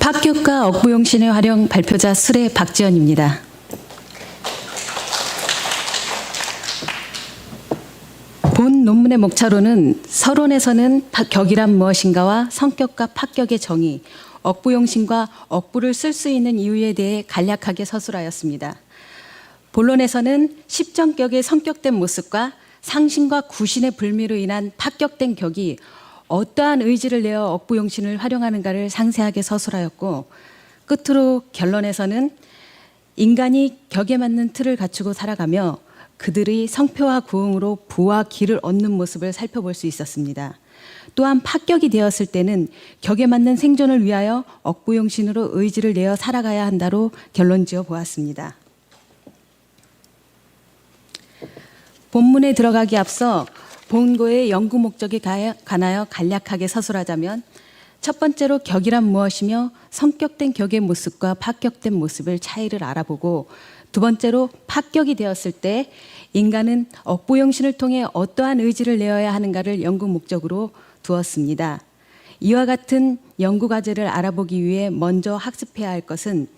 파격과 억부용신의 활용 발표자 수레 박지연입니다. 본 논문의 목차로는 서론에서는 격이란 무엇인가와 성격과 파격의 정의, 억부용신과 억부를 쓸 수 있는 이유에 대해 간략하게 서술하였습니다. 본론에서는 십정격의 성격된 모습과 상신과 구신의 불미로 인한 파격된 격이 어떠한 의지를 내어 억부용신을 활용하는가를 상세하게 서술하였고, 끝으로 결론에서는 인간이 격에 맞는 틀을 갖추고 살아가며 그들의 성표와 구응으로 부와 기를 얻는 모습을 살펴볼 수 있었습니다. 또한 파격이 되었을 때는 격에 맞는 생존을 위하여 억부용신으로 의지를 내어 살아가야 한다로 결론지어 보았습니다. 본문에 들어가기 앞서 본고의 연구 목적에 관하여 간략하게 서술하자면, 첫 번째로 격이란 무엇이며 성격된 격의 모습과 파격된 모습을 차이를 알아보고, 두 번째로 파격이 되었을 때 인간은 억부용신을 통해 어떠한 의지를 내어야 하는가를 연구 목적으로 두었습니다. 이와 같은 연구 과제를 알아보기 위해 먼저 학습해야 할 것은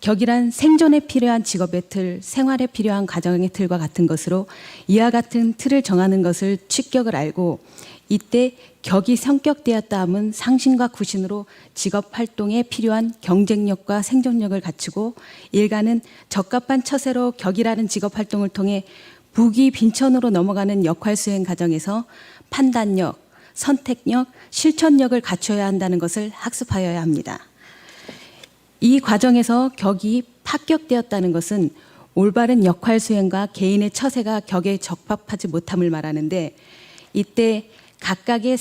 격이란 생존에 필요한 직업의 틀, 생활에 필요한 가정의 틀과 같은 것으로 이와 같은 틀을 정하는 것을 취격을 알고, 이때 격이 성격되었다 함은 상신과 구신으로 직업 활동에 필요한 경쟁력과 생존력을 갖추고, 일가는 적합한 처세로 격이라는 직업 활동을 통해 부귀 빈천으로 넘어가는 역할 수행 과정에서 판단력, 선택력, 실천력을 갖춰야 한다는 것을 학습하여야 합니다. 이 과정에서 격이 파격되었다는 것은 올바른 역할 수행과 개인의 처세가 격에 적합하지 못함을 말하는데, 이때 각각의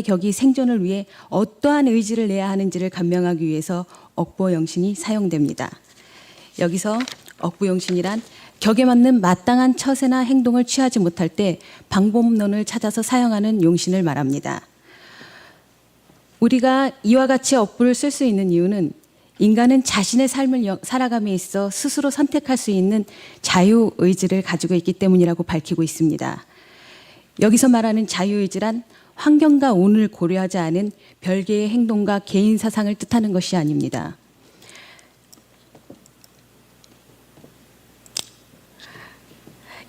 격이 생존을 위해 어떠한 의지를 내야 하는지를 감명하기 위해서 억부용신이 사용됩니다. 여기서 억부용신이란 격에 맞는 마땅한 처세나 행동을 취하지 못할 때 방법론을 찾아서 사용하는 용신을 말합니다. 우리가 이와 같이 억부를 쓸 수 있는 이유는 인간은 자신의 삶을 살아감에 있어 스스로 선택할 수 있는 자유의지를 가지고 있기 때문이라고 밝히고 있습니다. 여기서 말하는 자유의지란 환경과 운을 고려하지 않은 별개의 행동과 개인 사상을 뜻하는 것이 아닙니다.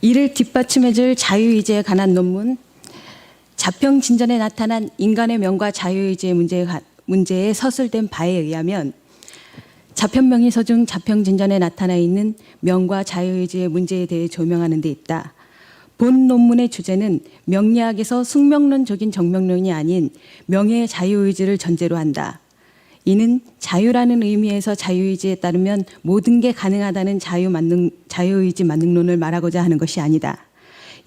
이를 뒷받침해줄 자유의지에 관한 논문, 자평진전에 나타난 인간의 명과 자유의지의 문제에 서술된 바에 의하면, 자편명의서 중 자평진전에 나타나 있는 명과 자유의지의 문제에 대해 조명하는 데 있다. 본 논문의 주제는 명리학에서 숙명론적인 정명론이 아닌 명예의 자유의지를 전제로 한다. 이는 자유라는 의미에서 자유의지에 따르면 모든 게 가능하다는 자유의지 만능론을 말하고자 하는 것이 아니다.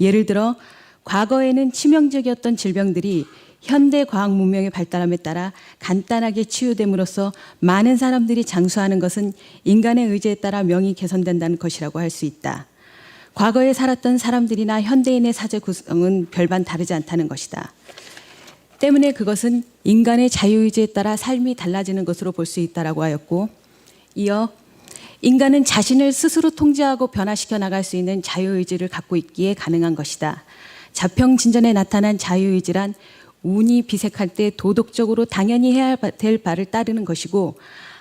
예를 들어 과거에는 치명적이었던 질병들이 현대 과학 문명의 발달함에 따라 간단하게 치유됨으로써 많은 사람들이 장수하는 것은 인간의 의지에 따라 명이 개선된다는 것이라고 할 수 있다. 과거에 살았던 사람들이나 현대인의 사제 구성은 별반 다르지 않다는 것이다. 때문에 그것은 인간의 자유의지에 따라 삶이 달라지는 것으로 볼 수 있다라고 하였고, 이어 인간은 자신을 스스로 통제하고 변화시켜 나갈 수 있는 자유의지를 갖고 있기에 가능한 것이다. 자평진전에 나타난 자유의지란 운이 비색할 때 도덕적으로 당연히 해야 될 바를 따르는 것이고,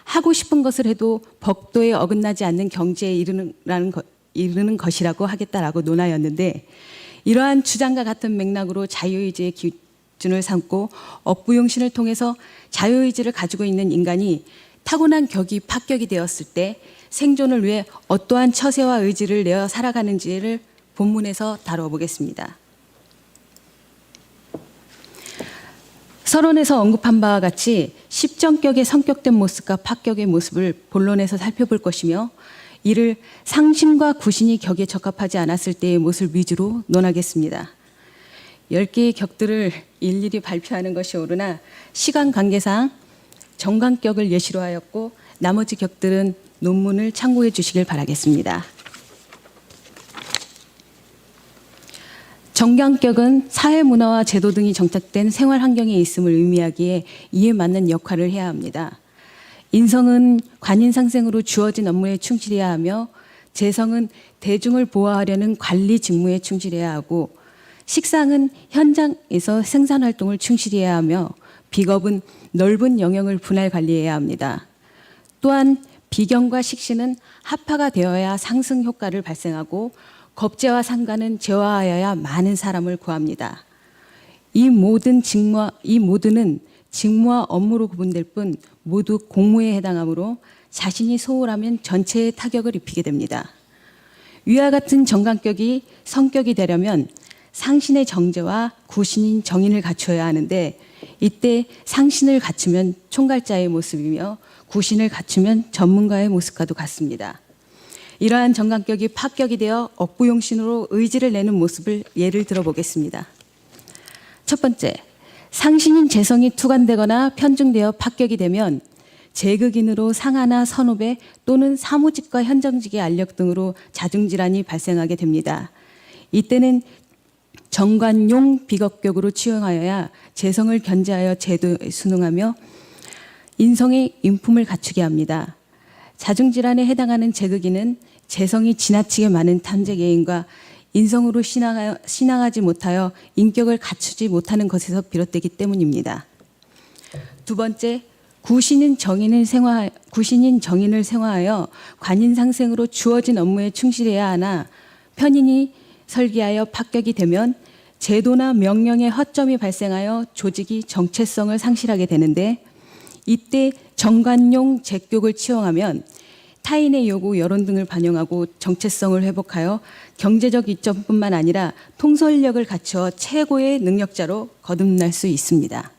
하고 싶은 것을 해도 법도에 어긋나지 않는 경지에 이르는 것이라고 하겠다라고 논하였는데, 이러한 주장과 같은 맥락으로 자유의지의 기준을 삼고 억부용신을 통해서 자유의지를 가지고 있는 인간이 타고난 격이 파격이 되었을 때 생존을 위해 어떠한 처세와 의지를 내어 살아가는지를 본문에서 다뤄보겠습니다. 서론에서 언급한 바와 같이 십정격의 성격된 모습과 파격의 모습을 본론에서 살펴볼 것이며, 이를 상신과 구신이 격에 적합하지 않았을 때의 모습 위주로 논하겠습니다. 10개의 격들을 일일이 발표하는 것이 옳으나 시간 관계상 정관격을 예시로 하였고, 나머지 격들은 논문을 참고해 주시길 바라겠습니다. 정관격은 사회 문화와 제도 등이 정착된 생활 환경에 있음을 의미하기에 이에 맞는 역할을 해야 합니다. 인성은 관인상생으로 주어진 업무에 충실해야 하며, 재성은 대중을 보호하려는 관리 직무에 충실해야 하고, 식상은 현장에서 생산활동을 충실히 해야 하며, 비겁은 넓은 영역을 분할 관리해야 합니다. 또한 비경과 식신은 합파가 되어야 상승 효과를 발생하고 겁재와 상관은 제화하여야 많은 사람을 구합니다. 이 모두는 직무와 업무로 구분될 뿐 모두 공무에 해당하므로 자신이 소홀하면 전체에 타격을 입히게 됩니다. 위와 같은 정관격이 성격이 되려면 상신의 정제와 구신인 정인을 갖춰야 하는데 이때 상신을 갖추면 총괄자의 모습이며 구신을 갖추면 전문가의 모습과도 같습니다. 이러한 정관격이 파격이 되어 억부용신으로 의지를 내는 모습을 예를 들어보겠습니다. 첫 번째, 상신인 재성이 투관되거나 편중되어 파격이 되면 재극인으로 상하나 선후배 또는 사무직과 현정직의 알력 등으로 자중질환이 발생하게 됩니다. 이때는 정관용 비겁격으로 치용하여야 재성을 견제하여 제도에 순응하며 인성의 인품을 갖추게 합니다. 자중질환에 해당하는 재극인은 재성이 지나치게 많은 탐재개인과 인성으로 신앙하지 못하여 인격을 갖추지 못하는 것에서 비롯되기 때문입니다. 두 번째, 구신인 정인을 생화하여 관인상생으로 주어진 업무에 충실해야 하나 편인이 설계하여 파격이 되면 제도나 명령에 허점이 발생하여 조직이 정체성을 상실하게 되는데 이때 정관용 제격을 치용하면 타인의 요구, 여론 등을 반영하고 정체성을 회복하여 경제적 이점뿐만 아니라 통솔력을 갖추어 최고의 능력자로 거듭날 수 있습니다.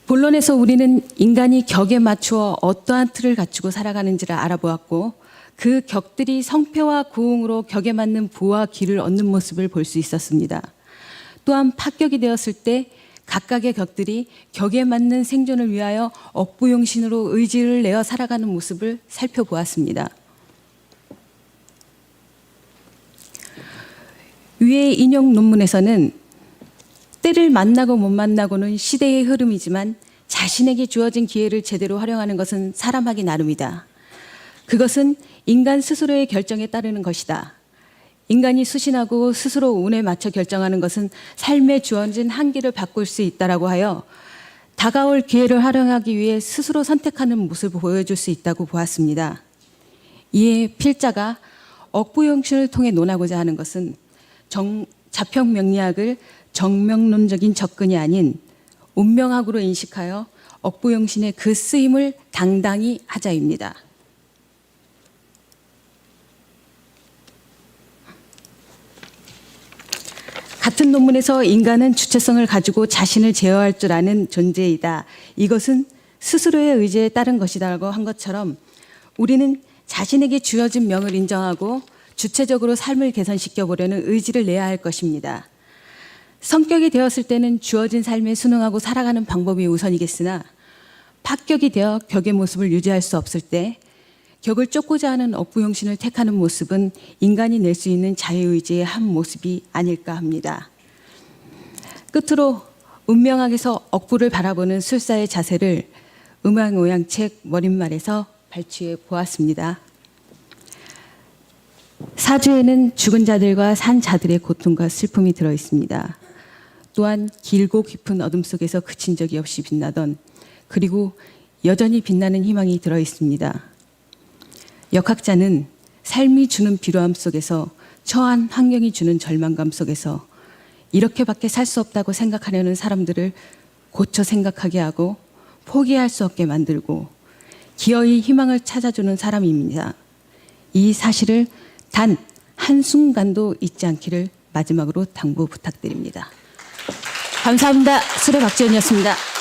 본론에서 우리는 인간이 격에 맞추어 어떠한 틀을 갖추고 살아가는지를 알아보았고 그 격들이 성패와 고흥으로 격에 맞는 부와 기를 얻는 모습을 볼 수 있었습니다. 또한 파격이 되었을 때 각각의 격들이 격에 맞는 생존을 위하여 억부용신으로 의지를 내어 살아가는 모습을 살펴보았습니다. 위의 인용 논문에서는 때를 만나고 못 만나고는 시대의 흐름이지만 자신에게 주어진 기회를 제대로 활용하는 것은 사람하기 나름이다. 그것은 인간 스스로의 결정에 따르는 것이다. 인간이 수신하고 스스로 운에 맞춰 결정하는 것은 삶에 주어진 한계를 바꿀 수 있다라고 하여 다가올 기회를 활용하기 위해 스스로 선택하는 모습을 보여줄 수 있다고 보았습니다. 이에 필자가 억부용신을 통해 논하고자 하는 것은 자평명리학을 정명론적인 접근이 아닌 운명학으로 인식하여 억부용신의 그 쓰임을 당당히 하자입니다. 같은 논문에서 인간은 주체성을 가지고 자신을 제어할 줄 아는 존재이다. 이것은 스스로의 의지에 따른 것이라고 한 것처럼 우리는 자신에게 주어진 명을 인정하고 주체적으로 삶을 개선시켜 보려는 의지를 내야 할 것입니다. 성격이 되었을 때는 주어진 삶에 순응하고 살아가는 방법이 우선이겠으나 파격이 되어 격의 모습을 유지할 수 없을 때 격을 쫓고자 하는 억부용신을 택하는 모습은 인간이 낼 수 있는 자유의지의 한 모습이 아닐까 합니다. 끝으로 운명학에서 억부를 바라보는 술사의 자세를 음양오양책 머릿말에서 발췌해 보았습니다. 사주에는 죽은 자들과 산 자들의 고통과 슬픔이 들어 있습니다. 또한 길고 깊은 어둠 속에서 그친 적이 없이 빛나던 그리고 여전히 빛나는 희망이 들어 있습니다. 역학자는 삶이 주는 비루함 속에서 처한 환경이 주는 절망감 속에서 이렇게밖에 살 수 없다고 생각하려는 사람들을 고쳐 생각하게 하고 포기할 수 없게 만들고 기어이 희망을 찾아주는 사람입니다. 이 사실을 단 한순간도 잊지 않기를 마지막으로 당부 부탁드립니다. 감사합니다. 수레 박지원이었습니다.